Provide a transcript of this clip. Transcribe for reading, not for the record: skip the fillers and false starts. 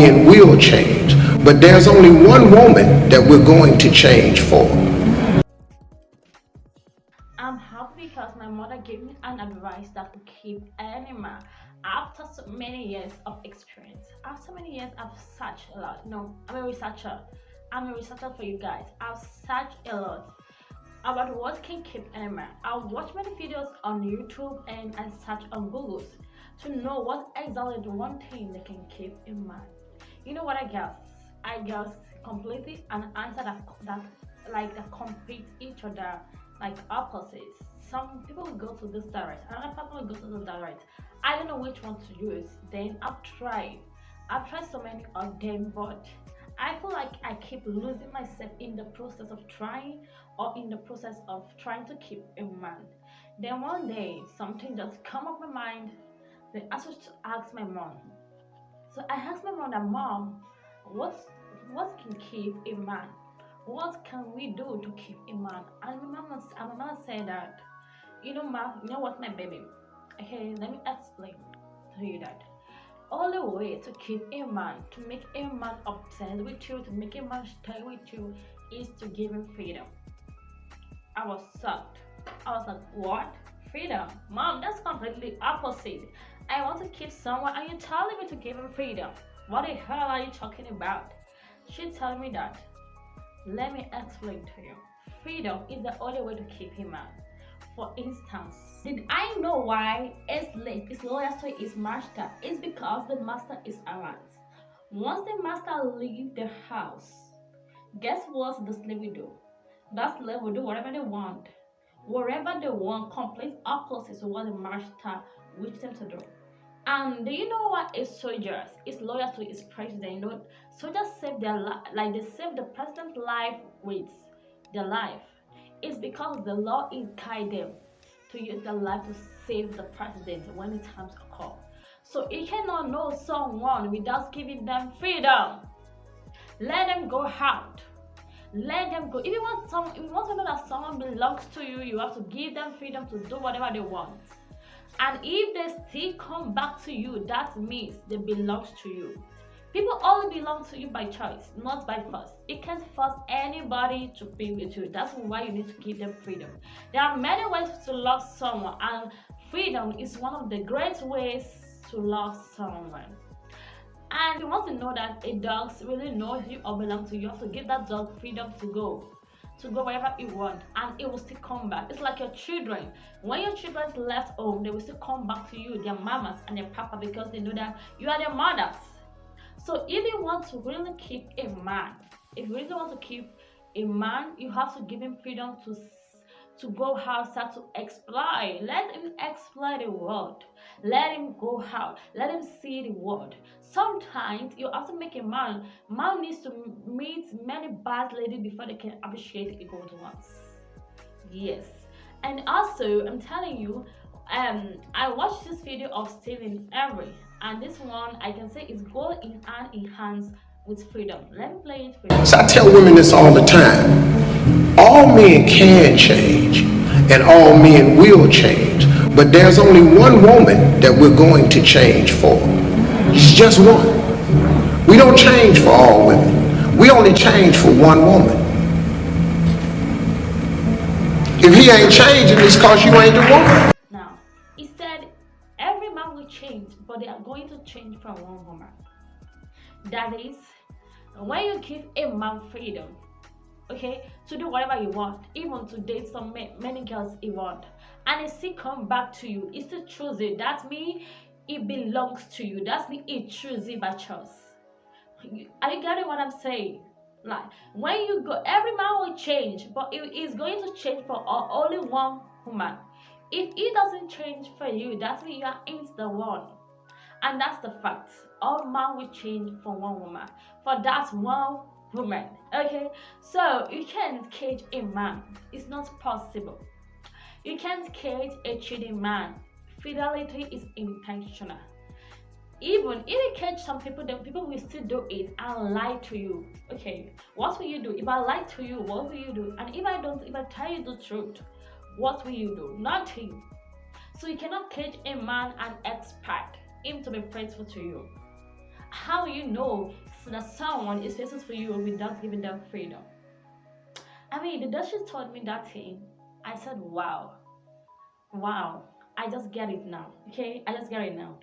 men will change, but there's only one woman that we're going to change for. I'm happy because my mother gave me an advice that will keep any man. After so many years of experience, after many years, I've searched a lot. No, I'm a researcher. I'm a researcher for you guys. I've searched a lot about what can keep any man. I've watched many videos on YouTube and I search on Google to know what exactly the one thing that can keep a man. You know what I guess? I guess completely an answer that complete each other like opposites. Some people will go to this direct, another person will go to this direct. I don't know which one to use. Then I've tried so many of them, but I feel like I keep losing myself in the process of trying or in the process of trying to keep a man. Then one day something just come up my mind. Then I should ask my mom. So I asked my mom that mom, what can keep a man? What can we do to keep a man? And my mama said that, ma, you know what, my baby? Okay, let me explain to you that only way to keep a man, to make a man obsessed with you, to make a man stay with you, is to give him freedom. I was shocked. I was like, what? Freedom? Mom, that's completely opposite. I want to keep someone and you're telling me to give him freedom. What the hell are you talking about? She told me that. Let me explain to you. Freedom is the only way to keep him man. For instance, did I know why a slave is loyal to his master? It's because the master is around. Once the master leaves the house, guess what the slave will do? That slave will do whatever they want. Whatever they want, complete opposite to what the master wishes them to do. And do you know what a soldier is loyal to his president? Soldiers save their life, like they save the president's life with their life. It's because the law is guide them to use their life to save the president when the times occur. So you cannot know someone without giving them freedom. Let them go out. Let them go. If you want to know that someone belongs to you, you have to give them freedom to do whatever they want. And if they still come back to you, that means they belong to you. People only belong to you by choice, not by force. You can't force anybody to be with you. That's why you need to give them freedom. There are many ways to love someone, and freedom is one of the great ways to love someone. And if you want to know that a dog really knows you or belongs to you, you have to give that dog freedom to go wherever you want, and it will still come back. It's like your children. When your children left home, they will still come back to you, their mamas and their papa, because they know that you are their mothers. So if you want to really keep a man, if you really want to keep a man, you have to give him freedom to go outside to explore. Let him explore the world. Let him go out. Let him see the world. Sometimes you have to make a man. Man needs to meet many bad ladies before they can appreciate a good ones. Yes. And also, I'm telling you, I watched this video of Stephen Avery, and this one I can say is go in hand in hands with freedom. Let me play it for you. So I tell women this all the time. All men can change and all men will change, but there's only one woman that we're going to change for. It's just one. We don't change for all women. We only change for one woman. If he ain't changing, it's because you ain't the one. Now, he said every man will change, but they are going to change from one woman. That is, when you give a man freedom, okay, to do whatever you want, even to date some many girls you want, and it still come back to you, it still choose it. That means it belongs to you. That means it chooses it by choice. Are you getting what I'm saying? Like when you go, every man will change, but it is going to change for only one woman. If it doesn't change for you, that means you are ain't the one. And that's the fact. All men will change for one woman. For that one woman. Okay? So you can't cage a man. It's not possible. You can't cage a cheating man. Fidelity is intentional. Even if you catch some people, then people will still do it and lie to you. Okay, what will you do? If I lie to you, what will you do? And if I tell you the truth, what will you do? Nothing. So you cannot catch a man and expect him to be faithful to you. How do you know that someone is faithful for you without giving them freedom? I mean, the day she told me that thing, I said, wow, wow, I just get it now. Okay, I just get it now.